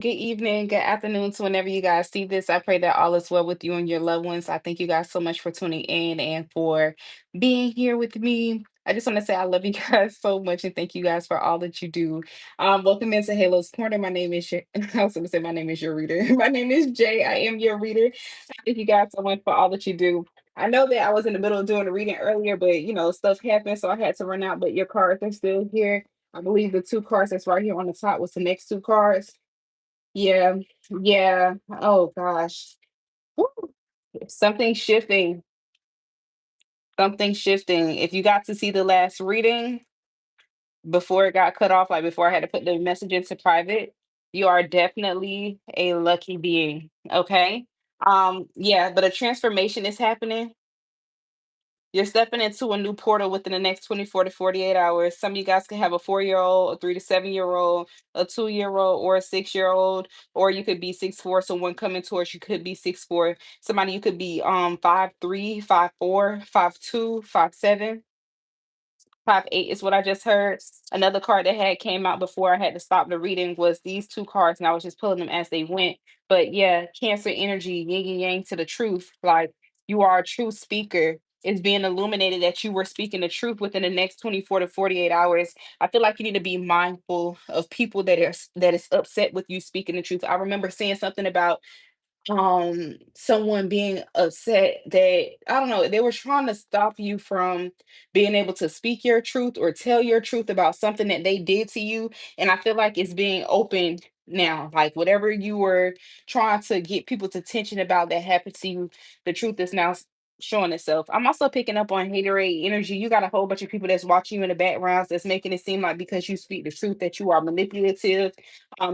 Good evening, good afternoon to whenever you guys see this. I pray that all is well with you and your loved ones. I thank you guys so much for tuning in and for being here with me. I just want to say I love you guys so much and thank you guys for all that you do. Welcome into Halo's Corner. My name is I was going to say my name is your reader. My name is Jay. I am your reader. Thank you guys so much for all that you do. I know that I was in the middle of doing the reading earlier, but stuff happened, so I had to run out. But your cards are still here. I believe the two cards that's right here on the top was the next two cards. Yeah, yeah. Oh gosh. Woo. Something shifting, something shifting. If you got to see the last reading before it got cut off, like before I had to put the message into private, you are definitely a lucky being. Okay. Yeah, but a transformation is happening. You're stepping into a new portal within the next 24 to 48 hours. Some of you guys could have a 4 year old, a 3 to 7 year old, a 2 year old, or a 6 year old, or you could be 6'4". Someone coming towards you could be 6'4". Somebody you could be 5'3", 5'4", 5'2", 5'7". 5'8" is what I just heard. Another card that had came out before I had to stop the reading was these two cards, and I was just pulling them as they went. But yeah, Cancer energy, yin and yang to the truth. Like you are a true speaker. It's being illuminated that you were speaking the truth within the next 24 to 48 hours. I feel like you need to be mindful of people that is upset with you speaking the truth. I remember seeing something about someone being upset that I don't know, they were trying to stop you from being able to speak your truth or tell your truth about something that they did to you. And I feel like it's being open now. Like whatever you were trying to get people's attention about that happened to you, the truth is now showing itself. I'm also picking up on haterade energy. You got a whole bunch of people that's watching you in the backgrounds that's making it seem like because you speak the truth that you are manipulative,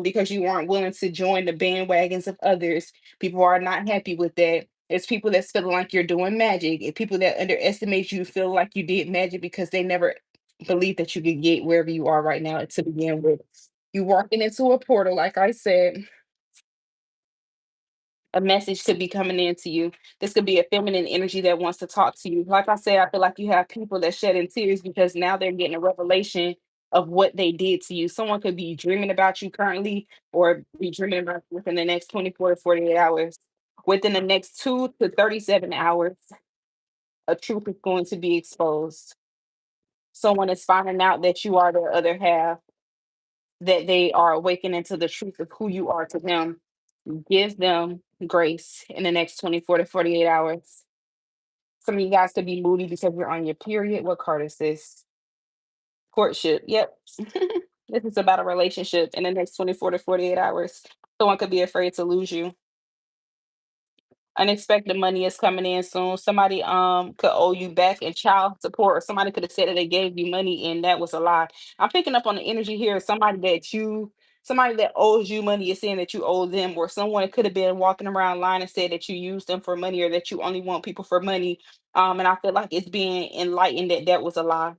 because you aren't willing to join the bandwagons of others. People are not happy with that. It's people that's feeling like you're doing magic. It's people that underestimate you, feel like you did magic because they never believed that you could get wherever you are right now to begin with. You walking into a portal, like I said, a message could be coming into you. This could be a feminine energy that wants to talk to you. Like I said, I feel like you have people that shedding tears because now they're getting a revelation of what they did to you. Someone could be dreaming about you currently or be dreaming about you within the next 24 to 48 hours. Within the next 2 to 37 hours, a truth is going to be exposed. Someone is finding out that you are their other half, that they are awakening to the truth of who you are to them. Give them grace in the next 24 to 48 hours. Some of you guys could be moody because you're on your period. What card is this? Courtship. Yep. This is about a relationship in the next 24 to 48 hours. Someone could be afraid to lose you. Unexpected money is coming in soon. Somebody could owe you back in child support, or somebody could have said that they gave you money and that was a lie. I'm picking up on the energy here. Somebody that owes you money is saying that you owe them, or someone could have been walking around lying and said that you use them for money or that you only want people for money. And I feel like it's being enlightened that that was a lie.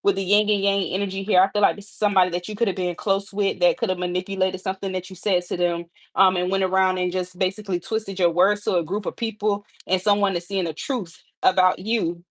With the yin and yang energy here, I feel like this is somebody that you could have been close with that could have manipulated something that you said to them, and went around and just basically twisted your words to a group of people, and someone is seeing the truth about you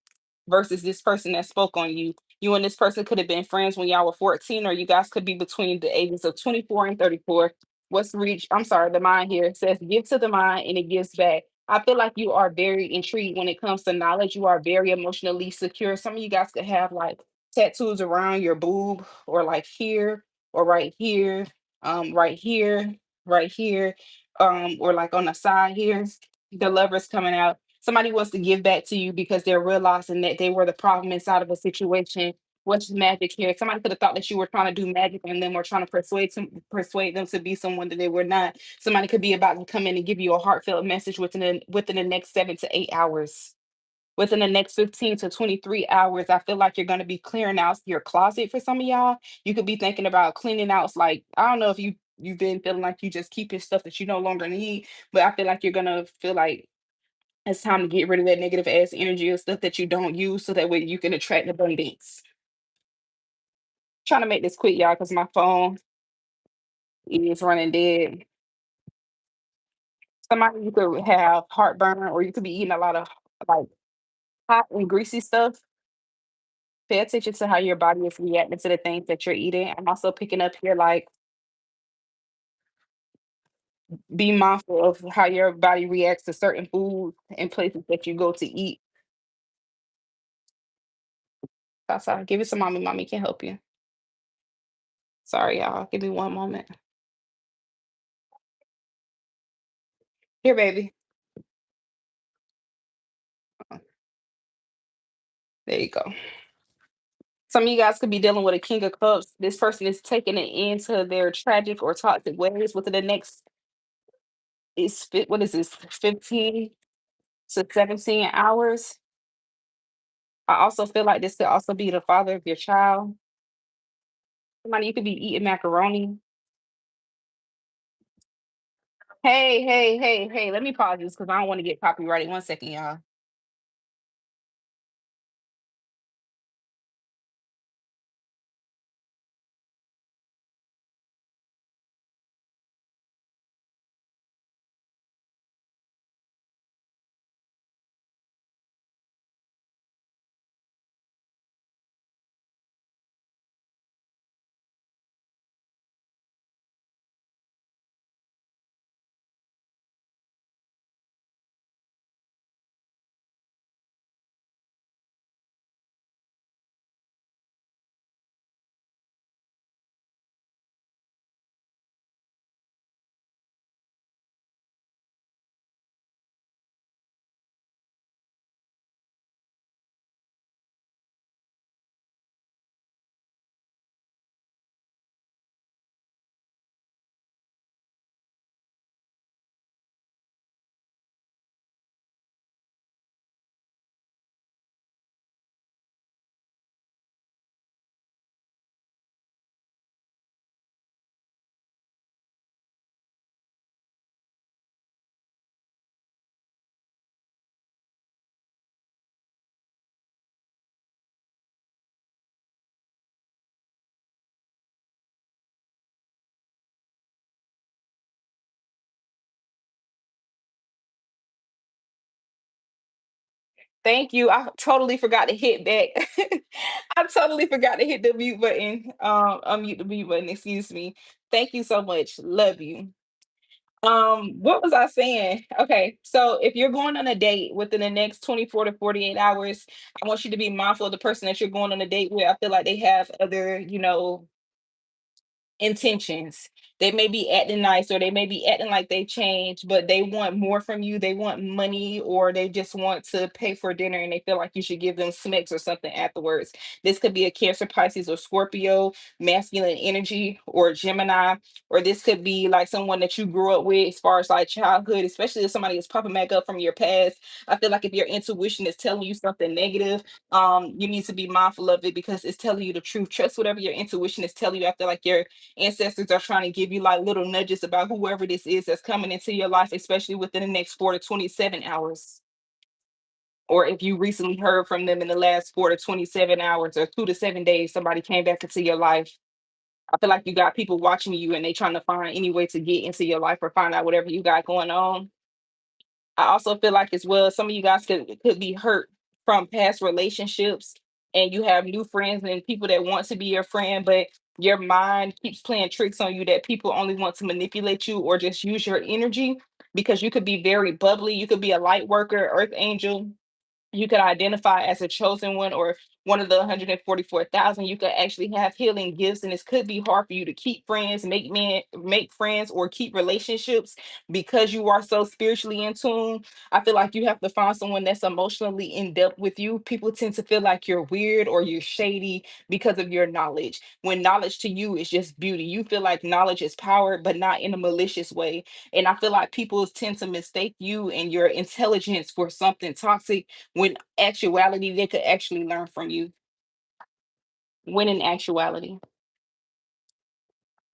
versus this person that spoke on you. You and this person could have been friends when y'all were 14, or you guys could be between the ages of 24 and 34. What's reach? I'm sorry, the mind here says give to the mind and it gives back. I feel like you are very intrigued when it comes to knowledge. You are very emotionally secure. Some of you guys could have like tattoos around your boob or like here or right here, right here, right here, or like on the side here. The lover's coming out. Somebody wants to give back to you because they're realizing that they were the problem inside of a situation. What's magic here? Somebody could have thought that you were trying to do magic on them or trying to persuade them to be someone that they were not. Somebody could be about to come in and give you a heartfelt message within the next 7 to 8 hours. Within the next 15 to 23 hours, I feel like you're going to be clearing out your closet for some of y'all. You could be thinking about cleaning out, like, I don't know if you've been feeling like you just keeping stuff that you no longer need, but I feel like you're going to feel like it's time to get rid of that negative ass energy or stuff that you don't use so that way you can attract abundance. Trying to make this quick, y'all, because my phone is running dead. Somebody you could have heartburn or you could be eating a lot of like hot and greasy stuff. Pay attention to how your body is reacting to the things that you're eating. I'm also picking up here like Be mindful of how your body reacts to certain foods and places that you go to eat. Outside, give it to mommy. Mommy can help you. Sorry, y'all. Give me one moment. Here, baby. There you go. Some of you guys could be dealing with a King of Cups. This person is taking it into their tragic or toxic ways within the next what is this, 15 to 17 hours. I also feel like this could also be the father of your child. Somebody you could be eating macaroni. Hey, hey, hey, hey, let me pause this because I don't want to get copyrighted. One second, y'all. Thank you. I totally forgot to hit back. I totally forgot to hit the mute button. Unmute the mute button. Excuse me. Thank you so much. Love you. What was I saying? Okay, so if you're going on a date within the next 24 to 48 hours, I want you to be mindful of the person that you're going on a date with. I feel like they have other, intentions. They may be acting nice or they may be acting like they changed, but they want more from you. They want money or they just want to pay for dinner and they feel like you should give them smicks or something afterwards. This could be a Cancer, Pisces, or Scorpio, masculine energy, or Gemini, or this could be like someone that you grew up with as far as like childhood, especially if somebody is popping back up from your past. I feel like if your intuition is telling you something negative, you need to be mindful of it because it's telling you the truth. Trust whatever your intuition is telling you. I feel like your ancestors are trying to give you like little nudges about whoever this is that's coming into your life, especially within the next 4 to 27 hours. Or if you recently heard from them in the last 4 to 27 hours or 2 to 7 days, somebody came back into your life. I feel like you got people watching you and they trying to find any way to get into your life or find out whatever you got going on. I also feel like as well, some of you guys could be hurt from past relationships, and you have new friends and people that want to be your friend, but your mind keeps playing tricks on you that people only want to manipulate you or just use your energy because you could be very bubbly. You could be a light worker, earth angel, you could identify as a chosen one or one of the 144,000. You could actually have healing gifts, and it could be hard for you to keep friends, make friends, or keep relationships because you are so spiritually in tune. I feel like you have to find someone that's emotionally in depth with you. People tend to feel like you're weird or you're shady because of your knowledge. When knowledge to you is just beauty, you feel like knowledge is power, but not in a malicious way. And I feel like people tend to mistake you and your intelligence for something toxic when actuality they could actually learn from you. When in actuality,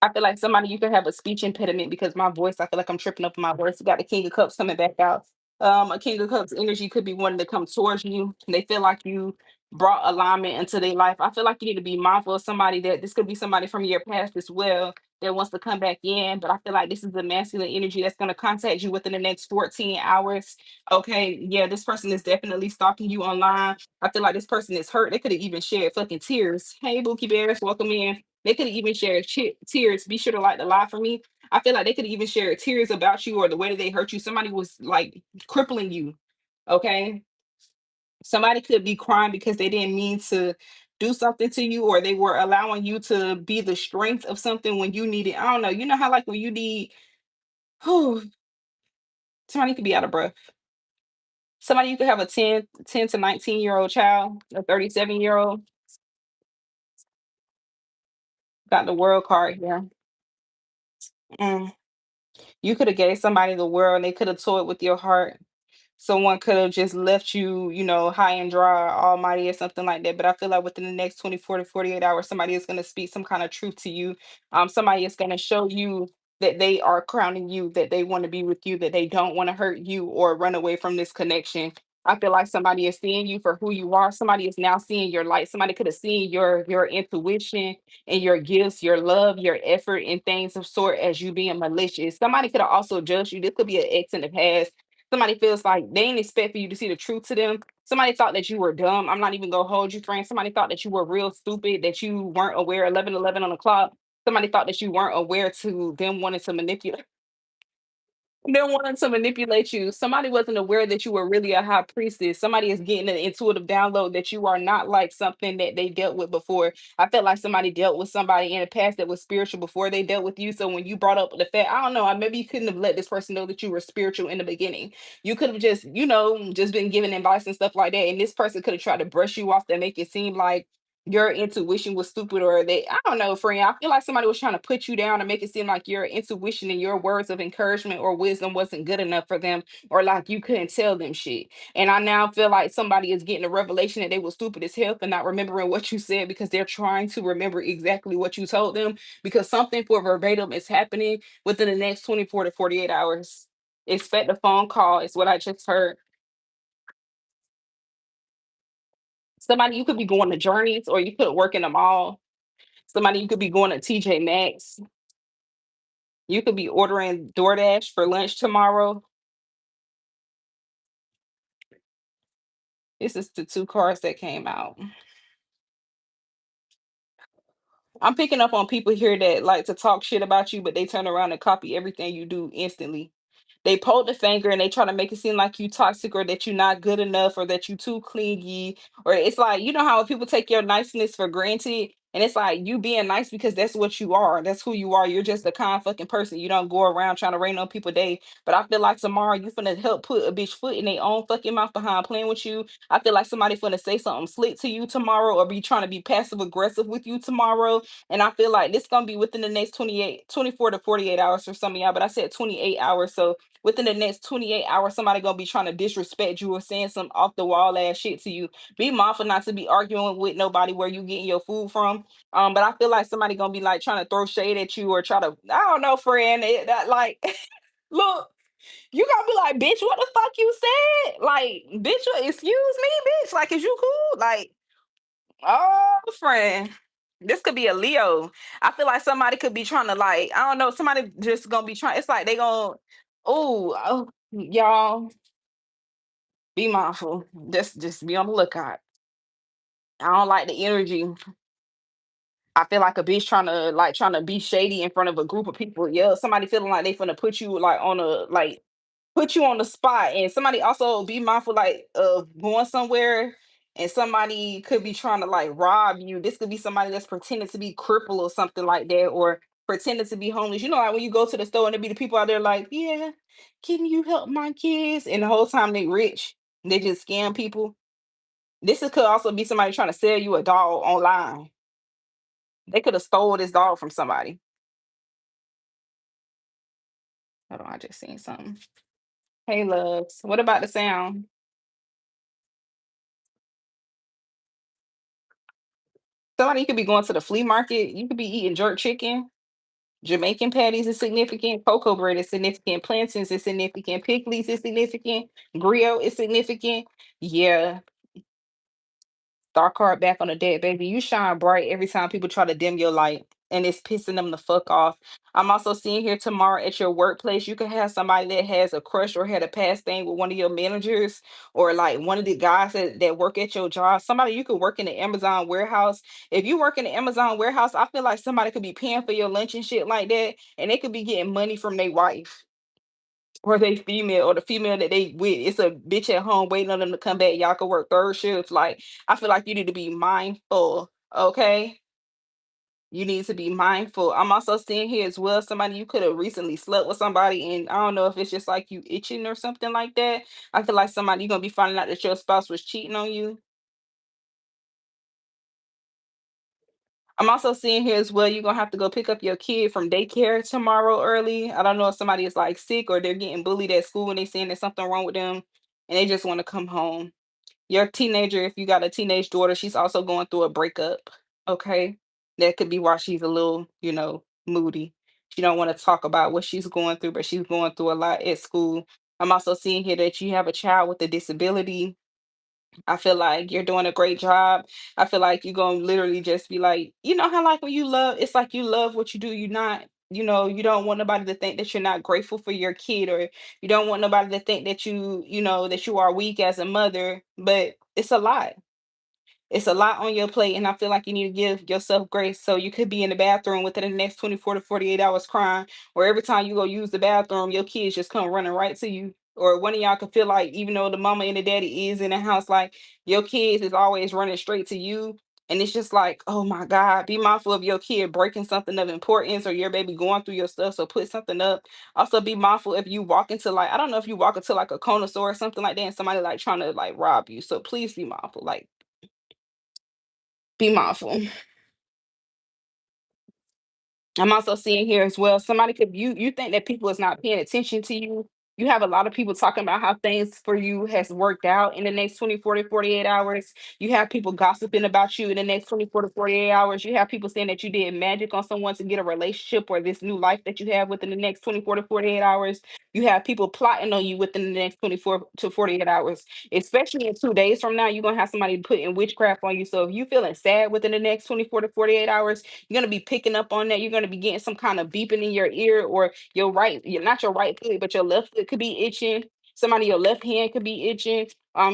I feel like somebody you could have a speech impediment because my voice, I feel like I'm tripping up my words. You got the King of Cups coming back out. A King of Cups energy could be wanting to come towards you. They feel like you brought alignment into their life. I feel like you need to be mindful of somebody that this could be somebody from your past as well that wants to come back in. But I feel like this is the masculine energy that's going to contact you within the next 14 hours. Okay, yeah, this person is definitely stalking you online. I feel like this person is hurt. They could have even shared fucking tears. Hey, Bookie Bears, welcome in. They could even share tears. Be sure to like the live for me. I feel like they could even share tears about you or the way that they hurt you. Somebody was like crippling you. Okay. Somebody could be crying because they didn't mean to do something to you, or they were allowing you to be the strength of something when you needed. I don't know. You know how like when you need whew, somebody could be out of breath. Somebody you could have a 10 to 19-year-old child, a 37-year-old, got the world card here. Mm. You could have gave somebody the world and they could have toyed with your heart. Someone could have just left you, high and dry, almighty or something like that. But I feel like within the next 24 to 48 hours, somebody is going to speak some kind of truth to you. Somebody is going to show you that they are crowning you, that they want to be with you, that they don't want to hurt you or run away from this connection. I feel like somebody is seeing you for who you are. Somebody is now seeing your light. Somebody could have seen your intuition and your gifts, your love, your effort, and things of sort as you being malicious. Somebody could have also judged you. This could be an ex in the past. Somebody feels like they didn't expect for you to see the truth to them. Somebody thought that you were dumb. I'm not even gonna hold you, friend. Somebody thought that you were real stupid, that you weren't aware. 11:11 on the clock. Somebody thought that you weren't aware to them wanting to manipulate. They're wanting to manipulate you. Somebody wasn't aware that you were really a high priestess. Somebody is getting an intuitive download that you are not like something that they dealt with before. I felt like somebody dealt with somebody in the past that was spiritual before they dealt with you. So when you brought up the fact, I don't know, maybe you couldn't have let this person know that you were spiritual in the beginning. You could have just, just been giving advice and stuff like that. And this person could have tried to brush you off to make it seem like your intuition was stupid, or they, I don't know, friend. I feel like somebody was trying to put you down and make it seem like your intuition and your words of encouragement or wisdom wasn't good enough for them, or like you couldn't tell them shit. And I now feel like somebody is getting a revelation that they were stupid as hell for not remembering what you said, because they're trying to remember exactly what you told them, because something for verbatim is happening within the next 24 to 48 hours. Expect a phone call, is what I just heard. Somebody, you could be going to Journeys, or you could work in a mall. Somebody, you could be going to TJ Maxx. You could be ordering DoorDash for lunch tomorrow. This is the two cards that came out. I'm picking up on people here that like to talk shit about you, but they turn around and copy everything you do instantly. They poke the finger and they try to make it seem like you toxic, or that you're not good enough, or that you too clingy. Or it's like, you know how people take your niceness for granted, and it's like you being nice because that's what you are. That's who you are. You're just a kind fucking person. You don't go around trying to rain on people day. But I feel like tomorrow you finna help put a bitch foot in their own fucking mouth behind playing with you. I feel like somebody finna say something slick to you tomorrow, or be trying to be passive aggressive with you tomorrow. And I feel like this gonna be within the next 28, 24 to 48 hours for some of y'all. But I said 28 hours. So within the next 28 hours, somebody gonna be trying to disrespect you or saying some off the wall ass shit to you. Be mindful not to be arguing with nobody where you getting your food from. But I feel like somebody gonna be like trying to throw shade at you, or try to, I don't know, friend. That like look, you gonna be like, bitch, what the fuck you said? Like, bitch, excuse me, bitch. Like, is you cool? Like, oh, friend. This could be a Leo. I feel like somebody could be trying to, like, I don't know, somebody just gonna be trying. It's like they gonna, oh, y'all, be mindful. Just be on the lookout. I don't like the energy. I feel like a bitch trying to be shady in front of a group of people. Yeah, somebody feeling like they finna put you like on a like put you on the spot. And somebody also be mindful like of going somewhere, and somebody could be trying to like rob you. This could be somebody that's pretending to be crippled or something like that, or pretending to be homeless. You know, like when you go to the store and there be the people out there like, yeah, can you help my kids? And the whole time they rich, they just scam people. Could also be somebody trying to sell you a dog online. They could have stole this dog from somebody. Hold on, I just seen something. Hey, loves. What about the sound? Somebody could be going to the flea market. You could be eating jerk chicken. Jamaican patties is significant. Cocoa bread is significant. Plantains is significant. Pickles is significant. Griot is significant. Yeah, star card back on the deck, baby. You shine bright every time people try to dim your light. and it's pissing them the fuck off. I'm also seeing here tomorrow at your workplace, you could have somebody that has a crush or had a past thing with one of your managers, or like one of the guys that work at your job. Somebody you could work in the Amazon warehouse. If you work in the Amazon warehouse, I feel like somebody could be paying for your lunch and shit like that, and they could be getting money from their wife or they female, or the female that they with. It's a bitch at home waiting on them to come back. Y'all could work third shift. Like, I feel like you need to be mindful. Okay, you need to be mindful. I'm also seeing here as well somebody you could have recently slept with somebody, and I don't know if it's just like you itching or something like that. I feel like somebody you're gonna be finding out that your spouse was cheating on you. I'm also seeing here as well, you're gonna have to go pick up your kid from daycare tomorrow early. I don't know if somebody is like sick or they're getting bullied at school and they saying there's something wrong with them and they just want to come home. Your teenager, if you got a teenage daughter, she's also going through a breakup. Okay. That could be why she's a little, moody. She don't want to talk about what she's going through, but she's going through a lot at school. I'm also seeing here that you have a child with a disability. I feel like you're doing a great job. I feel like you're gonna literally just be like, you know how like when you love, it's like you love what you do. You're not, you don't want nobody to think that you're not grateful for your kid, or you don't want nobody to think that that you are weak as a mother. But it's a lot on your plate, and I feel like you need to give yourself grace. So you could be in the bathroom within the next 24 to 48 hours crying, or every time you go use the bathroom, your kids just come running right to you. Or one of y'all could feel like, even though the mama and the daddy is in the house, like your kids is always running straight to you. And it's just like, oh my God, be mindful of your kid breaking something of importance, or your baby going through your stuff. So put something up. Also be mindful if you walk into like, I don't know if you walk into like a corner store or something like that, and somebody like trying to like rob you. So please be mindful. Like, be mindful. I'm also seeing here as well, somebody could you think that people is not paying attention to you. You have a lot of people talking about how things for you has worked out in the next 24 to 48 hours. You have people gossiping about you in the next 24 to 48 hours. You have people saying that you did magic on someone to get a relationship or this new life that you have within the next 24 to 48 hours. You have people plotting on you within the next 24 to 48 hours. Especially in 2 days from now, you're gonna have somebody putting witchcraft on you. So if you feeling sad within the next 24 to 48 hours, you're gonna be picking up on that. You're gonna be getting some kind of beeping in your ear, or not your right foot, but your left foot could be itching. Somebody, your left hand could be itching.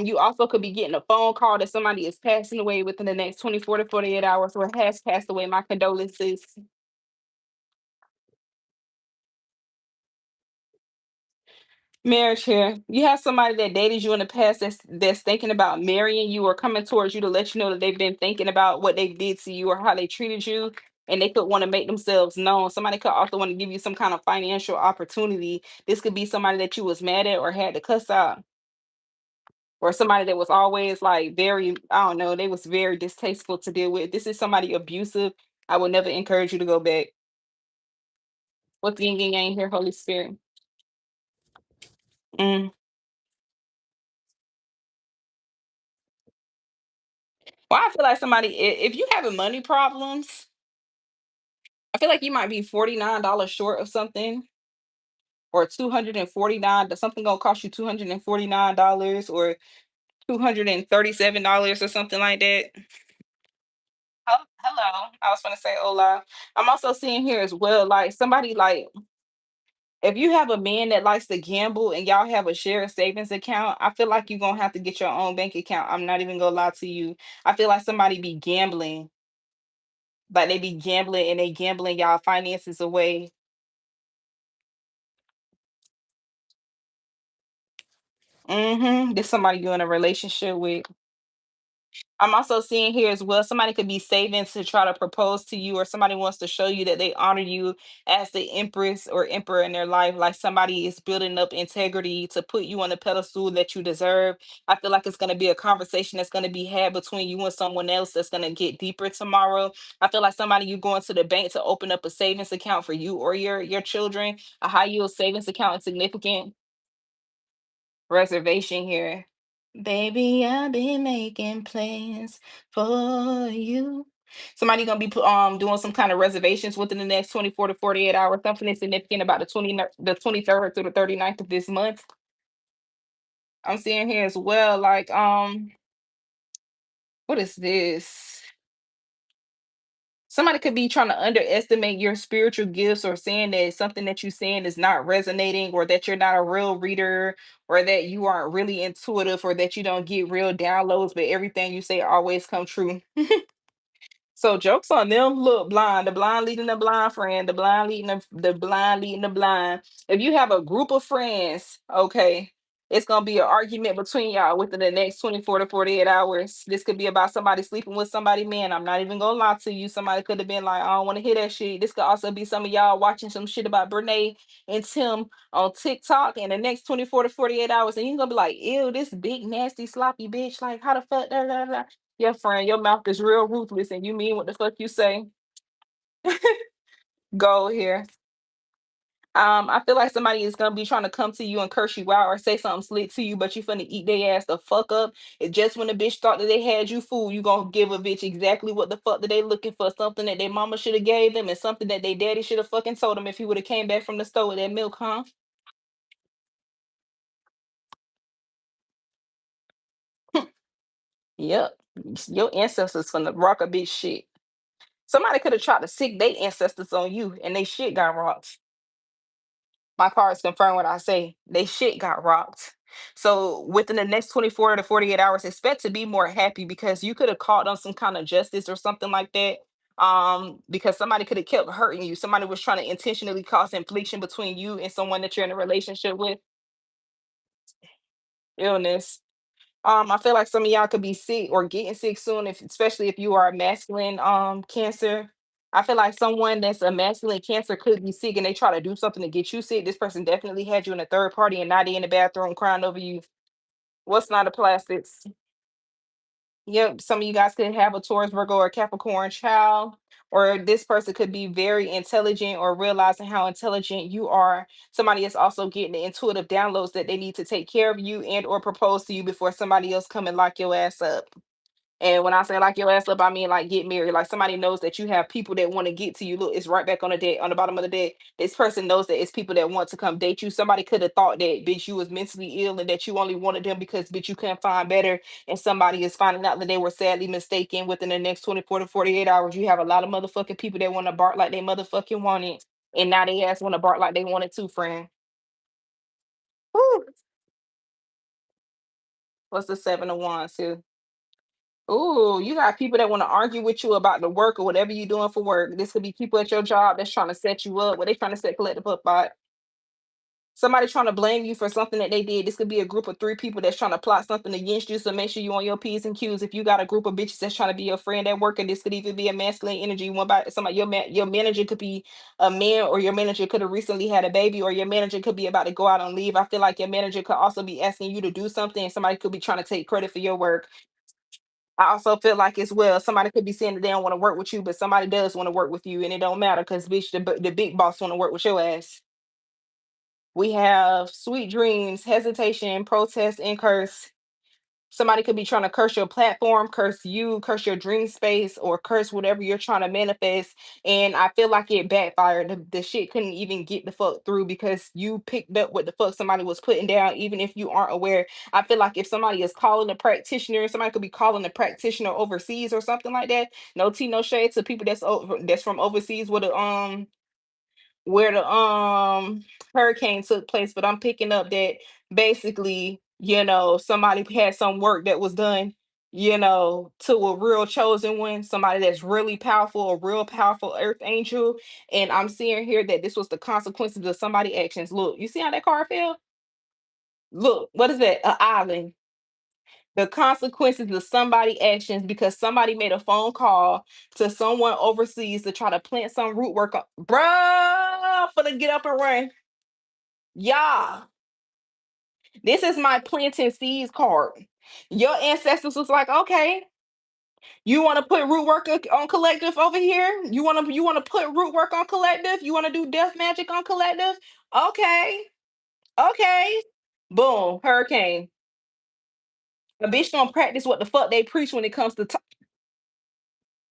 You also could be getting a phone call that somebody is passing away within the next 24 to 48 hours, or has passed away. My condolences. Marriage here. You have somebody that dated you in the past that's thinking about marrying you or coming towards you to let you know that they've been thinking about what they did to you or how they treated you, and they could want to make themselves known. Somebody could also want to give you some kind of financial opportunity. This could be somebody that you was mad at or had to cuss out, or somebody that was always like very, I don't know, they was very distasteful to deal with. This is somebody abusive. I would never encourage you to go back. What's yin and yang here, Holy Spirit? Mm. Well, I feel like somebody, if you having money problems, I feel like you might be $49 short of something, or 249, something gonna cost you $249, or $237 or something like that. Hello. I was gonna say hola. I'm also seeing here as well, like somebody like, if you have a man that likes to gamble and y'all have a shared savings account, I feel like you're gonna have to get your own bank account. I'm not even gonna lie to you. I feel like somebody be gambling, like they be gambling and they gambling y'all finances away. There's somebody you're in a relationship with. I'm also seeing here as well, somebody could be saving to try to propose to you, or somebody wants to show you that they honor you as the empress or emperor in their life. Like somebody is building up integrity to put you on the pedestal that you deserve. I feel like it's going to be a conversation that's going to be had between you and someone else that's going to get deeper tomorrow. I feel like somebody, you going to the bank to open up a savings account for you or your children. A high yield savings account is significant. Reservation here. Baby, I've been making plans for you. Somebody gonna be doing some kind of reservations within the next 24 to 48 hours. Something is significant about the 23rd through the 39th of this month. I'm seeing here as well, like what is this? Somebody could be trying to underestimate your spiritual gifts, or saying that something that you're saying is not resonating, or that you're not a real reader, or that you aren't really intuitive, or that you don't get real downloads, but everything you say always come true. So jokes on them. Look, blind, the blind leading the blind friend, the blind leading the blind leading the blind. If you have a group of friends, okay, it's gonna be an argument between y'all within the next 24 to 48 hours. This could be about somebody sleeping with somebody, man. I'm not even gonna lie to you. Somebody could have been like, I don't want to hear that shit. This could also be some of y'all watching some shit about Brene and Tim on TikTok in the next 24 to 48 hours, and you're gonna be like, ew, this big nasty sloppy bitch. Like, how the fuck da, da, da. Your friend, your mouth is real ruthless and you mean what the fuck you say. Go here. I feel like somebody is gonna be trying to come to you and curse you out or say something slick to you, but you finna eat their ass the fuck up. It just when the bitch thought that they had you fooled, you gonna give a bitch exactly what the fuck that they looking for. Something that their mama should have gave them, and something that their daddy should have fucking told them if he would have came back from the store with that milk, huh? Yep. Your ancestors finna rock a bitch shit. Somebody could have tried to sick their ancestors on you and they shit got rocked. My cards confirm what I say. They shit got rocked. So within the next 24 to 48 hours, expect to be more happy, because you could have caught on some kind of justice or something like that. Because somebody could have kept hurting you. Somebody was trying to intentionally cause infliction between you and someone that you're in a relationship with. Illness. I feel like some of y'all could be sick or getting sick soon, if especially if you are a masculine cancer. I feel like someone that's a masculine cancer could be sick and they try to do something to get you sick. This person definitely had you in a third party and now they in the bathroom crying over you. What's not a plastics? Yep, some of you guys could have a Taurus, Virgo, or Capricorn child, or this person could be very intelligent or realizing how intelligent you are. Somebody is also getting the intuitive downloads that they need to take care of you and or propose to you before somebody else come and lock your ass up. And when I say lock your ass up, I mean like get married. Like somebody knows that you have people that want to get to you. Look, it's right back on the deck, on the bottom of the deck. This person knows that it's people that want to come date you. Somebody could have thought that bitch you was mentally ill and that you only wanted them because bitch you couldn't find better. And somebody is finding out that they were sadly mistaken within the next 24 to 48 hours. You have a lot of motherfucking people that want to bark like they motherfucking want it. And now they ass want to bark like they want it too, friend. Whew. What's the seven of wands here? Ooh, you got people that want to argue with you about the work or whatever you're doing for work. This could be people at your job that's trying to set you up. What they trying to set collective up by? Somebody trying to blame you for something that they did. This could be a group of three people that's trying to plot something against you. So make sure you on your P's and Q's. If you got a group of bitches that's trying to be your friend at work, and this could even be a masculine energy. One by somebody, your manager could be a man, or your manager could have recently had a baby, or your manager could be about to go out on leave. I feel like your manager could also be asking you to do something, and somebody could be trying to take credit for your work. I also feel like as well, somebody could be saying that they don't want to work with you, but somebody does want to work with you, and it don't matter because bitch, the big boss want to work with your ass. We have sweet dreams, hesitation, protest, and curse. Somebody could be trying to curse your platform, curse you, curse your dream space, or curse whatever you're trying to manifest. And I feel like it backfired. The shit couldn't even get the fuck through because you picked up what the fuck somebody was putting down, even if you aren't aware. I feel like if somebody is calling a practitioner, somebody could be calling a practitioner overseas or something like that. No tea, no shade to people that's that's from overseas with a where the hurricane took place, but I'm picking up that basically, somebody had some work that was done, to a real chosen one, somebody that's really powerful, a real powerful earth angel. And I'm seeing here that this was the consequences of somebody actions. Look, you see how that card fell? Look, what is that? An island. The consequences of somebody actions because somebody made a phone call to someone overseas to try to plant some root work on, bruh, for to get up and run. Yeah, this is my planting seeds card. Your ancestors was like, okay, you want to put root work on collective over here? You want to put root work on collective? You want to do death magic on collective? Okay, okay. Boom, hurricane. A bitch don't practice what the fuck they preach when it comes to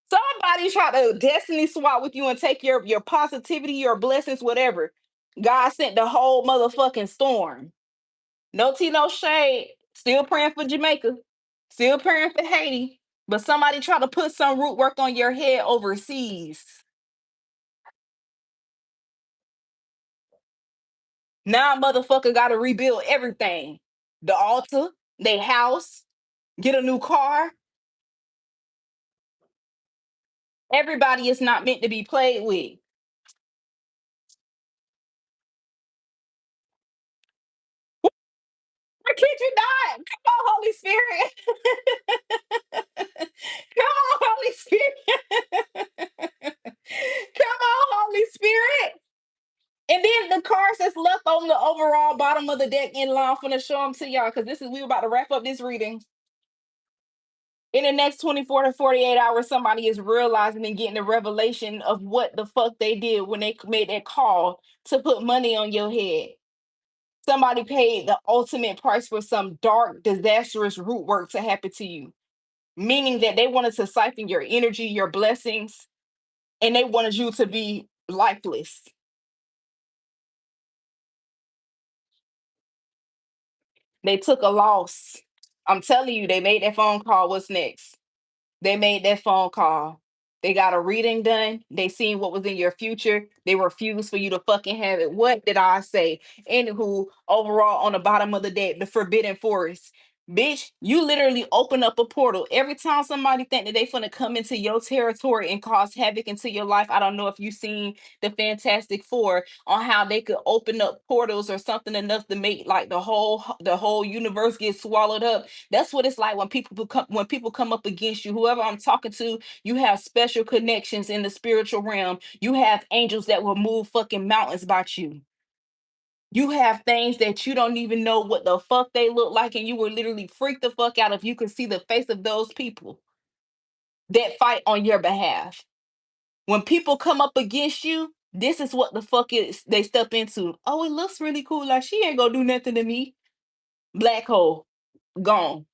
somebody try to destiny swap with you and take your positivity, your blessings, whatever. God sent the whole motherfucking storm. No tea, no shade. Still praying for Jamaica. Still praying for Haiti. But somebody try to put some root work on your head overseas. Now motherfucker gotta rebuild everything. The altar, their house, get a new car. Everybody is not meant to be played with. I kid you not. Come on, Holy Spirit. Come on, Holy Spirit. Come on, Holy Spirit. And then the cars that's left on the overall bottom of the deck in line, I'm finna show them to y'all because this is we about to wrap up this reading. In the next 24 to 48 hours, somebody is realizing and getting the revelation of what the fuck they did when they made that call to put money on your head. Somebody paid the ultimate price for some dark, disastrous root work to happen to you, meaning that they wanted to siphon your energy, your blessings, and they wanted you to be lifeless. They took a loss. I'm telling you, they made that phone call. What's next? They made that phone call. They got a reading done. They seen what was in your future. They refused for you to fucking have it. What did I say? Anywho, overall, on the bottom of the deck, the forbidden forest. Bitch, you literally open up a portal. Every time somebody think that they finna come into your territory and cause havoc into your life, I don't know if you seen the Fantastic Four on how they could open up portals or something enough to make like the whole universe get swallowed up. That's what it's like when people come up against you. Whoever I'm talking to, you have special connections in the spiritual realm. You have angels that will move fucking mountains about you. You have things that you don't even know what the fuck they look like, and you will literally freak the fuck out if you could see the face of those people that fight on your behalf. When people come up against you, this is what the fuck is they step into. Oh, it looks really cool. Like she ain't gonna do nothing to me. Black hole, gone.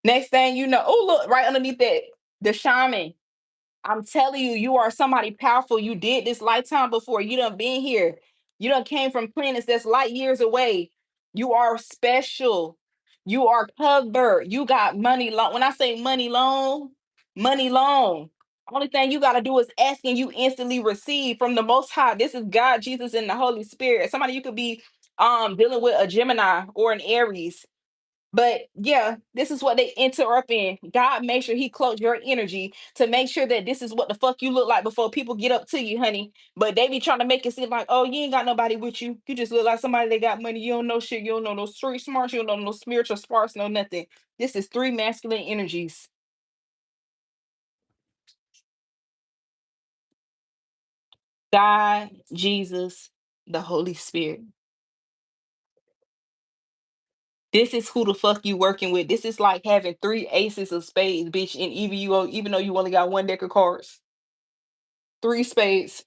Next thing you know, oh look, right underneath that, the shaman. I'm telling you, you are somebody powerful. You did this lifetime before. You done been here. You done came from planets that's light years away. You are special. You are covered. You got money long. When I say money long, money long. Only thing you gotta do is ask and you instantly receive from the most high. This is God, Jesus, and the Holy Spirit. Somebody you could be dealing with a Gemini or an Aries. But yeah, this is what they interrupt in. God made sure he cloaked your energy to make sure that this is what the fuck you look like before people get up to you, honey. But they be trying to make it seem like, oh, you ain't got nobody with you. You just look like somebody that got money. You don't know shit. You don't know no street smarts. You don't know no spiritual sparks, no nothing. This is three masculine energies. God, Jesus, the Holy Spirit. This is who the fuck you working with. This is like having three aces of spades, bitch, and even though you only got one deck of cards. Three spades.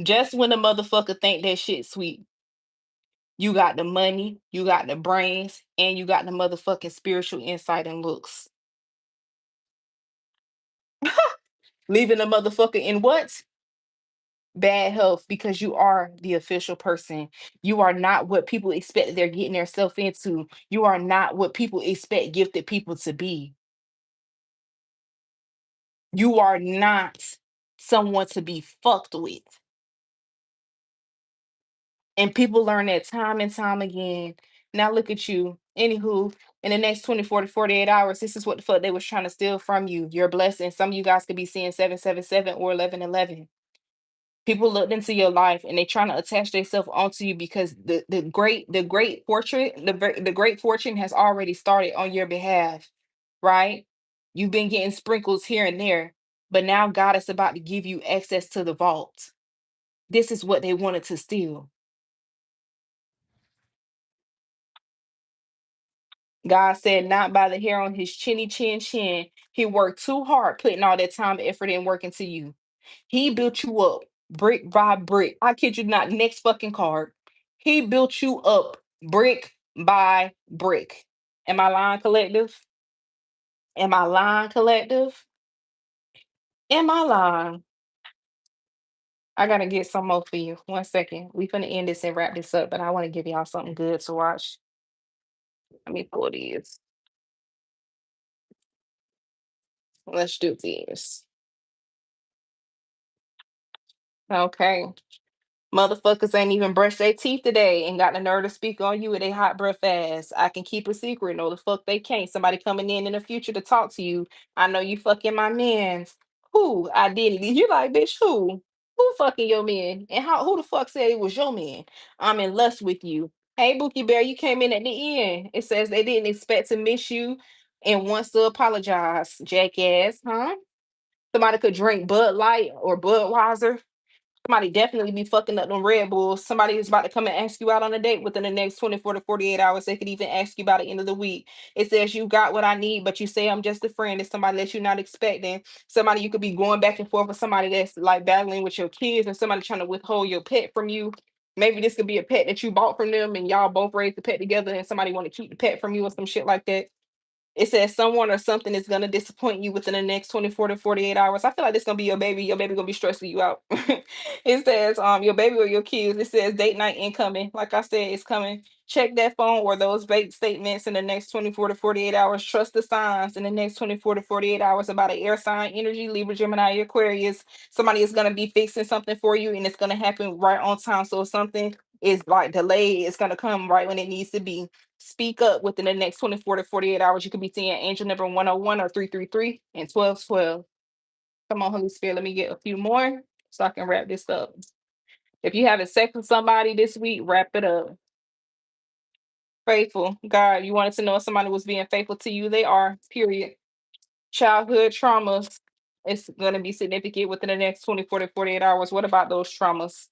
Just when a motherfucker think that shit sweet, you got the money, you got the brains, and you got the motherfucking spiritual insight and looks. Leaving a motherfucker in what? Bad health because you are the official person. You are not what people expect that they're getting themselves into. You are not what people expect gifted people to be. You are not someone to be fucked with. And people learn that time and time again. Now look at you. Anywho, in the next 24 to 48 hours, this is what the fuck they was trying to steal from you. Your blessing. Some of you guys could be seeing 777 or 1111. People looked into your life and they trying to attach themselves onto you because the great portrait, the great fortune has already started on your behalf, right? You've been getting sprinkles here and there, but now God is about to give you access to the vault. This is what they wanted to steal. God said, not by the hair on his chinny chin chin. He worked too hard putting all that time, effort, and work into you. He built you up brick by brick. I kid you not. Next fucking card. He built you up brick by brick. Am I lying, collective? Am I lying, collective? Am I lying? I gotta get some more for you. 1 second. We finna end this and wrap this up, but I want to give y'all something good to watch. Let me pull these. Let's do these. Okay. Motherfuckers ain't even brushed their teeth today and got the nerve to speak on you with a hot breath ass. I can keep a secret. No, the fuck they can't. Somebody coming in the future to talk to you. I know you fucking my mans. Who? Identity. You like, bitch, who? Who fucking your man? And how? Who the fuck said it was your man? I'm in lust with you. Hey, Bookie Bear, you came in at the end. It says they didn't expect to miss you and wants to apologize, jackass, huh? Somebody could drink Bud Light or Budweiser. Somebody definitely be fucking up them Red Bulls. Somebody is about to come and ask you out on a date within the next 24 to 48 hours. They could even ask you by the end of the week. It says you got what I need, but you say I'm just a friend. It's somebody that you're not expecting. Somebody you could be going back and forth with somebody that's like battling with your kids and somebody trying to withhold your pet from you. Maybe this could be a pet that you bought from them and y'all both raised the pet together and somebody want to keep the pet from you or some shit like that. It says someone or something is gonna disappoint you within the next 24 to 48 hours. I feel like this gonna be your baby. Your baby gonna be stressing you out. It says your baby or your kids. It says date night incoming. Like I said, it's coming. Check that phone or those bank statements in the next 24 to 48 hours. Trust the signs in the next 24 to 48 hours about an air sign, energy, Libra, Gemini, Aquarius. Somebody is gonna be fixing something for you and it's gonna happen right on time. So if something is like delayed, it's gonna come right when it needs to be. Speak up within the next 24 to 48 hours. You could be seeing angel number 101 or 333 and 1212. Come on, Holy Spirit, let me get a few more so I can wrap this up. If you having sex with somebody this week, wrap it up. Faithful. God, you wanted to know if somebody was being faithful to you. They are, period. Childhood traumas. It's going to be significant within the next 24 to 48 hours. What about those traumas?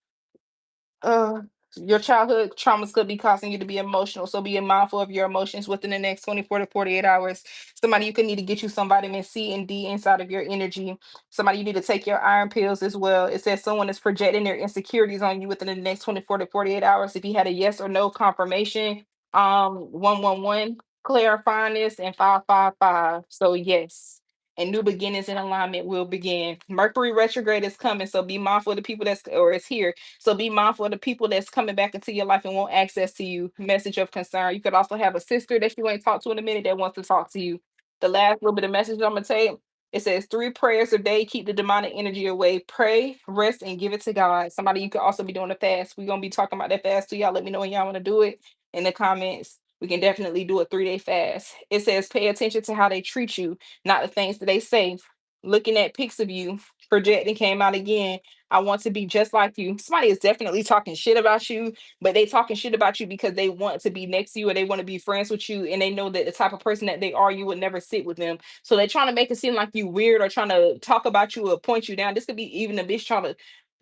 uh your childhood traumas could be causing you to be emotional. So being mindful of your emotions within the next 24 to 48 hours. Somebody you could need to get you some vitamin C and D inside of your energy. Somebody you need to take your iron pills as well. It says someone is projecting their insecurities on you within the next 24 to 48 hours. If you had a yes or no confirmation, 111 clarifying this and 555. So yes. And new beginnings and alignment will begin. Mercury retrograde is coming, so be mindful of the people that's or it's here, so be mindful of the people that's coming back into your life and want access to you. Message of concern. You could also have a sister that you ain't talked to in a minute that wants to talk to you. The last little bit of message I'm gonna take. It says 3 prayers a day keep the demonic energy away. Pray, rest, and give it to God. Somebody you could also be doing a fast. We're gonna be talking about that fast too. Y'all let me know when y'all want to do it in the comments. We can definitely do a 3 day fast. It says pay attention to how they treat you, not the things that they say. Looking at pics of you, projecting came out again. I want to be just like you. Somebody is definitely talking shit about you, but they talking shit about you because they want to be next to you or they want to be friends with you, and they know that the type of person that they are, you would never sit with them. So they're trying to make it seem like you weird or trying to talk about you or point you down. This could be even a bitch trying to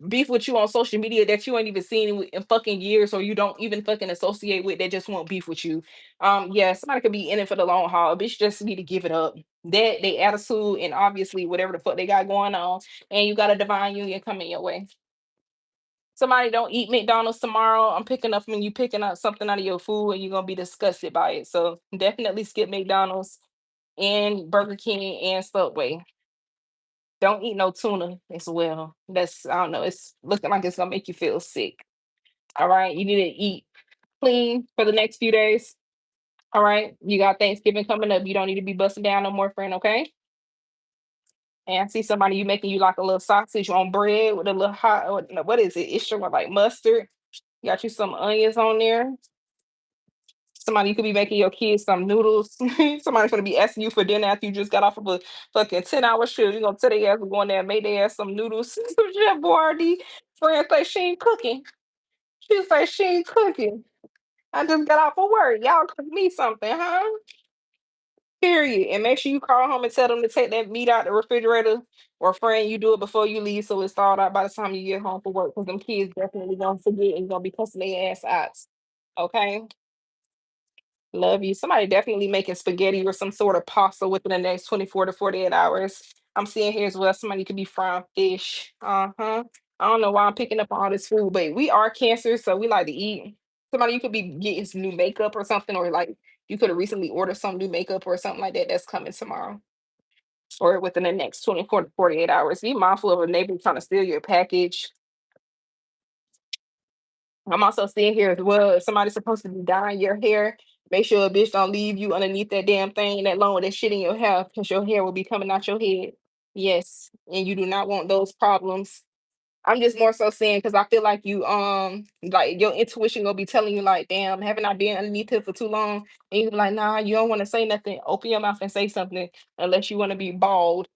beef with you on social media that you ain't even seen in fucking years or you don't even fucking associate with. They just want beef with you. Yeah, somebody could be in it for the long haul. A bitch just need to give it up. That they attitude and obviously whatever the fuck they got going on, and you got a divine union coming your way. Somebody don't eat McDonald's tomorrow. I'm picking up when you picking up something out of your food and you're gonna be disgusted by it. So definitely skip McDonald's and Burger King and Subway. Don't eat no tuna as well. That's I don't know. It's looking like it's gonna make you feel sick. All right. You need to eat clean for the next few days. All right. You got Thanksgiving coming up. You don't need to be busting down no more, friend. Okay. And I see somebody you making you like a little sausage on bread with a little hot, what is it? It's sugar like mustard. You got you some onions on there. Somebody you could be making your kids some noodles. Somebody's gonna be asking you for dinner after you just got off of a fucking 10-hour shift. You're gonna tell their ass to go in there and make their ass some noodles. Some Chef Boyardee friend say she ain't cooking. She say she ain't cooking. I just got off of work. Y'all cook me something, huh? Period. And make sure you call home and tell them to take that meat out the refrigerator. Or friend, you do it before you leave so it's thawed out by the time you get home for work. Because them kids definitely gonna forget and gonna be cussing their ass out. Okay. Love you. Somebody definitely making spaghetti or some sort of pasta within the next 24 to 48 hours. I'm seeing here as well. Somebody could be frying fish. Uh-huh. I don't know why I'm picking up all this food, but we are cancer, so we like to eat. Somebody you could be getting some new makeup or something, or like you could have recently ordered some new makeup or something like that that's coming tomorrow or within the next 24 to 48 hours. Be mindful of a neighbor trying to steal your package. I'm also seeing here as well, if somebody's supposed to be dyeing your hair, make sure a bitch don't leave you underneath that damn thing that long with that shit in your hair, because your hair will be coming out your head. Yes, and you do not want those problems. I'm just more so saying because I feel like you like your intuition gonna be telling you like, damn, haven't I been underneath here for too long? And you be like, nah, you don't want to say nothing. Open your mouth and say something unless you want to be bald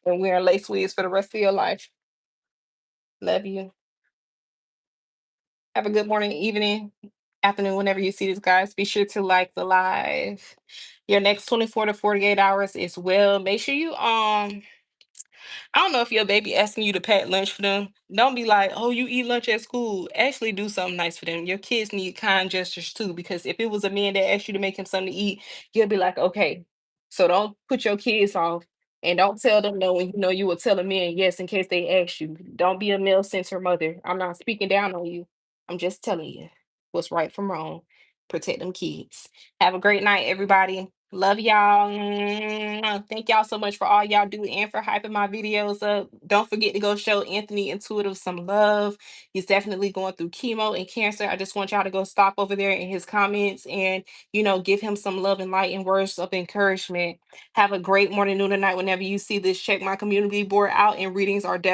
and wearing lace wigs for the rest of your life. Love you. Have a good morning, evening, afternoon, whenever you see this, guys. Be sure to like the live. Your next 24 to 48 hours is well. Make sure you I don't know if your baby asking you to pack lunch for them. Don't be like, oh, you eat lunch at school. Actually do something nice for them. Your kids need kind gestures too, because if it was a man that asked you to make him something to eat, you'll be like, okay. So don't put your kids off and don't tell them no when you know you will tell a man yes in case they ask you. Don't be a male censor mother. I'm not speaking down on you. I'm just telling you what's right from wrong. Protect them kids. Have a great night, everybody. Love y'all. Thank y'all so much for all y'all do and for hyping my videos up. Don't forget to go show Anthony Intuitive some love. He's definitely going through chemo and cancer. I just want y'all to go stop over there in his comments and, give him some love and light and words of encouragement. Have a great morning, noon, and night whenever you see this. Check my community board out, and readings are definitely